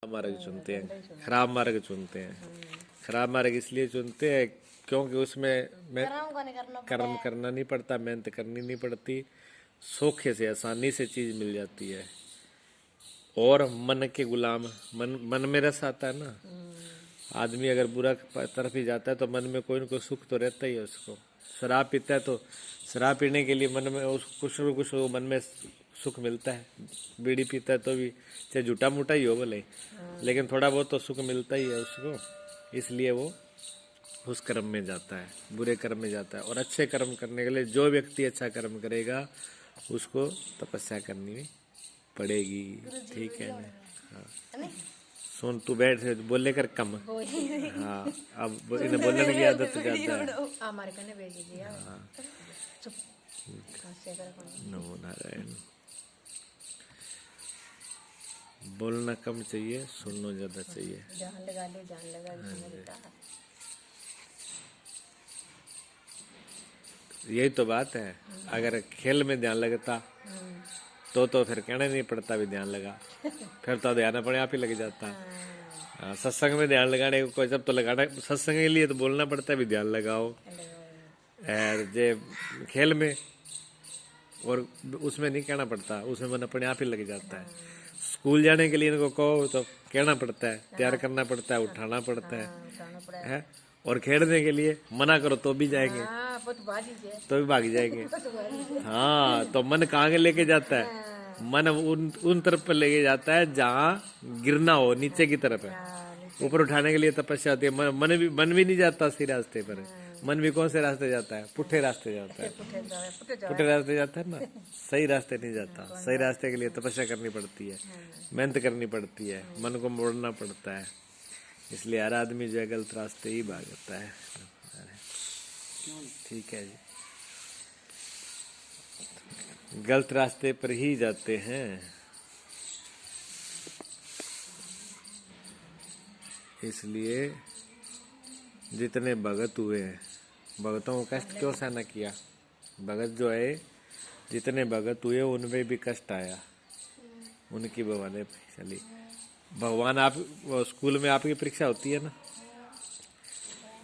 मार्ग चुनते हैं, खराब मार्ग चुनते हैं। खराब मार्ग इसलिए चुनते हैं क्योंकि उसमें में कर्म करना नहीं पड़ता, मेहनत करनी नहीं पड़ती, सौखे से आसानी से चीज मिल जाती है। और मन के गुलाम, मन में रस आता है ना। आदमी अगर बुरा तरफ ही जाता है तो मन में कोई न कोई सुख तो रहता ही है उसको। शराब पीता है तो शराब पीने के लिए मन में कुछ न कुछ मन में सुख मिलता है। बीड़ी पीता है तो भी चाहे झूठा मूठा ही हो भले, लेकिन थोड़ा बहुत तो सुख मिलता ही है उसको। इसलिए वो उस कर्म में जाता है, बुरे कर्म में जाता है। और अच्छे कर्म करने के लिए जो व्यक्ति अच्छा कर्म करेगा उसको तपस्या करनी पड़ेगी। ठीक है ना? हाँ सुन, तू बैठ बोले कर कम। हाँ अब इन्हें बोलने की आदत ज्यादा है। हाँ नमो नारायण। बोलना कम चाहिए, सुनना ज्यादा चाहिए। जान लगा ले, जान लगा। यही तो बात है। अगर खेल में ध्यान लगता तो फिर कहना नहीं पड़ता भी ध्यान लगा, फिर तो ध्यान अपने आप ही लग जाता। सत्संग में ध्यान लगाने को कोई जब तो लगाना, सत्संग के लिए तो बोलना पड़ता है भी ध्यान लगाओ। और जे खेल में और उसमें नहीं कहना पड़ता, उसमें मन अपने आप ही लग जाता है। स्कूल जाने के लिए इनको कहो तो कहना पड़ता है, तैयार करना पड़ता है, उठाना पड़ता है? और खेलने के लिए मना करो तो भी जाएंगे, तो भी भाग जाएंगे। हाँ तो मन कहाँ के लेके जाता है? मन उन तरफ पर लेके जाता है जहाँ गिरना हो, नीचे की तरफ है। ऊपर उठाने के लिए तपस्या होती है। मन भी नहीं जाता सही रास्ते पर। मन भी कौन से रास्ते जाता है? पुट्ठे रास्ते जाता है, पुट्ठे रास्ते जाता है ना, सही रास्ते नहीं जाता। सही रास्ते के लिए तपस्या करनी पड़ती है, मेहनत करनी पड़ती है, मन को मोड़ना पड़ता है। इसलिए हर आदमी जो है गलत रास्ते ही भागता है। ठीक है जी, गलत रास्ते पर ही जाते हैं। इसलिए जितने भगत हुए हैं, भगतों को कष्ट क्यों सहना किया? भगत जो है, जितने भगत हुए उनमें भी कष्ट आया, उनकी भगवान चली। भगवान आप स्कूल में आपकी परीक्षा होती है ना,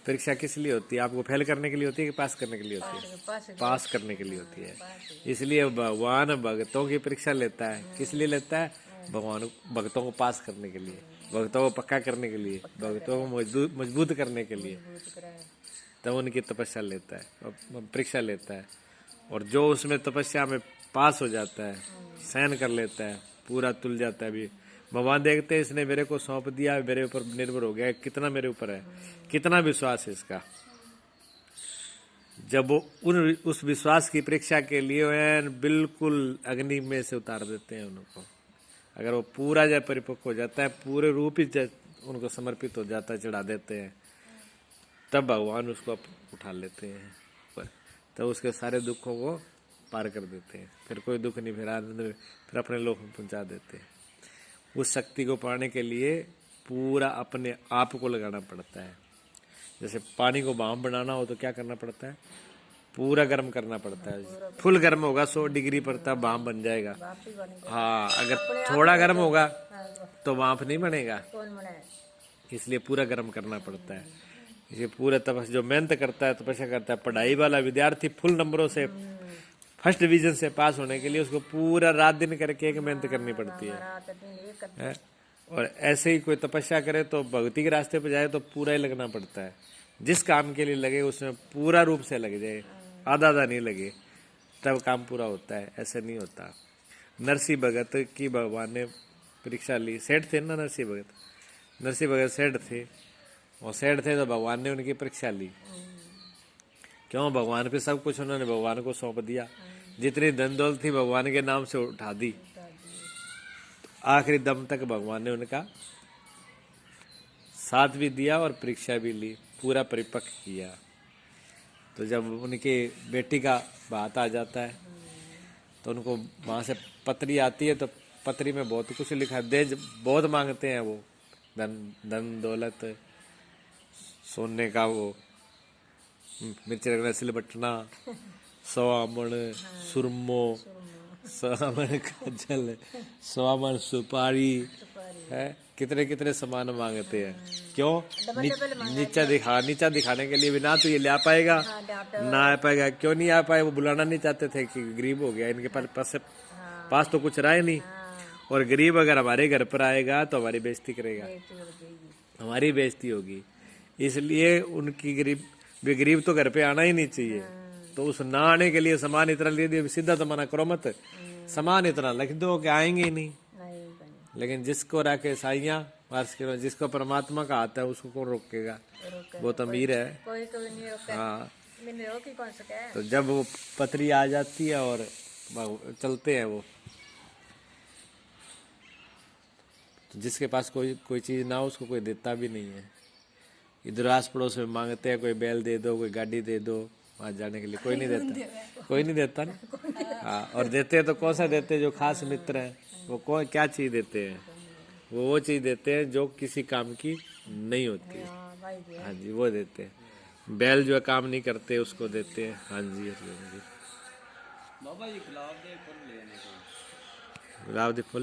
परीक्षा किस लिए होती है? आपको फेल करने के लिए होती है कि पास करने के लिए होती है? पास करने के लिए होती है। इसलिए भगवान भक्तों की परीक्षा लेता है। किस लिए लेता है? भगवान भक्तों को पास करने के लिए, भक्तों को पक्का करने के लिए, भक्तों को मजबूत करने के लिए, तब उनकी तपस्या लेता है, परीक्षा लेता है। और जो उसमें तपस्या में पास हो जाता है, सहन कर लेता है, पूरा तुल जाता है। भी भगवान देखते हैं इसने मेरे को सौंप दिया, मेरे ऊपर निर्भर हो गया, कितना मेरे ऊपर है, कितना विश्वास है इसका। जब वो उस विश्वास की परीक्षा के लिए बिल्कुल अग्नि में से उतार देते हैं उनको। अगर वो पूरा जब परिपक्व हो जाता है, पूरे रूप ही उनको समर्पित हो जाता है, चढ़ा देते हैं, तब भगवान उसको उठा लेते हैं, तब उसके सारे दुखों को पार कर देते हैं। फिर कोई दुख नहीं, फिर आनंद में, फिर अपने लोक में पहुंचा देते हैं। उस शक्ति को पाने के लिए पूरा अपने आप को लगाना पड़ता है। जैसे पानी को भाप बनाना हो तो क्या करना पड़ता है? पूरा गर्म करना पड़ता है। फुल गर्म होगा 100 डिग्री पर तब भाप बन जाएगा। हाँ अगर थोड़ा गर्म होगा तो भाप नहीं बनेगा, इसलिए पूरा गर्म करना पड़ता है। ये पूरा तपस्या जो मेहनत करता है, तपस्या करता है, पढ़ाई वाला विद्यार्थी फुल नंबरों से फर्स्ट डिवीजन से पास होने के लिए उसको पूरा रात दिन करके एक मेहनत करनी पड़ती है। और ऐसे ही कोई तपस्या करे तो भक्ति के रास्ते पर जाए तो पूरा ही लगना पड़ता है। जिस काम के लिए लगे उसमें पूरा रूप से लग जाए, आधा आधा नहीं लगे, तब काम पूरा होता है। ऐसे नहीं होता। नरसिंह भगत की भगवान ने परीक्षा ली। सेठ थे ना नरसिंह भगत, नरसिंह भगत सेठ थे, और सेठ थे तो भगवान ने उनकी परीक्षा ली। क्यों? भगवान पे सब कुछ उन्होंने भगवान को सौंप दिया। जितनी धन दौलत थी भगवान के नाम से उठा दी। आखिरी दम तक भगवान ने उनका साथ भी दिया और परीक्षा भी ली, पूरा परिपक्व किया। तो जब उनकी बेटी का बात आ जाता है तो उनको वहां से पत्री आती है, तो पत्री में बहुत कुछ लिखा है। दहेज बहुत मांगते हैं वो, धन दौलत, सोने का वो मिर्च रखना, सिलबटना, सवामण, सुरमो, स्वामन काजल, स्वामन सुपारी है, कितने कितने सामान मांगते हैं। क्यों? नीचा दिखाने के लिए भी ना तो ये ले आ पाएगा ना आ पाएगा। क्यों नहीं आ पाए? वो बुलाना नहीं चाहते थे कि गरीब हो गया, इनके पास तो कुछ रहा ही नहीं। और गरीब अगर हमारे घर पर आएगा तो हमारी बेइज्जती करेगा, हमारी बेइज्जती होगी। इसलिए उनकी गरीब तो घर पे आना ही नहीं चाहिए। तो उस ना आने के लिए सामान इतना ले दिया, सीधा तो मना करो मत, सामान इतना लिख दो कि आएंगे ही नहीं। लेकिन जिसको रखे साइयां वार्ष के जिसको परमात्मा का आता है उसको कौन रोकेगा? वो तो अमीर है। कोई नहीं रोका। हाँ, मैंने रोकी कौन सा क्या? तो जब वो पतरी आ जाती है और चलते हैं वो, तो जिसके पास कोई चीज ना हो उसको कोई देता भी नहीं है। इधर आस पड़ोस में मांगते हैं, कोई बैल दे दो, कोई गाड़ी दे दो, वहां जाने के लिए कोई नहीं देता, कोई नहीं देता ना। हाँ, और देते हैं तो कौन सा देते हैं? जो खास मित्र हैं वो कौन क्या चीज देते हैं? वो चीज देते हैं जो किसी काम की नहीं होती है। हाँ जी, वो देते हैं। बैल जो है काम नहीं करते उसको देते हैं। हाँ जी, बाबा जी गुलाब दे फूल।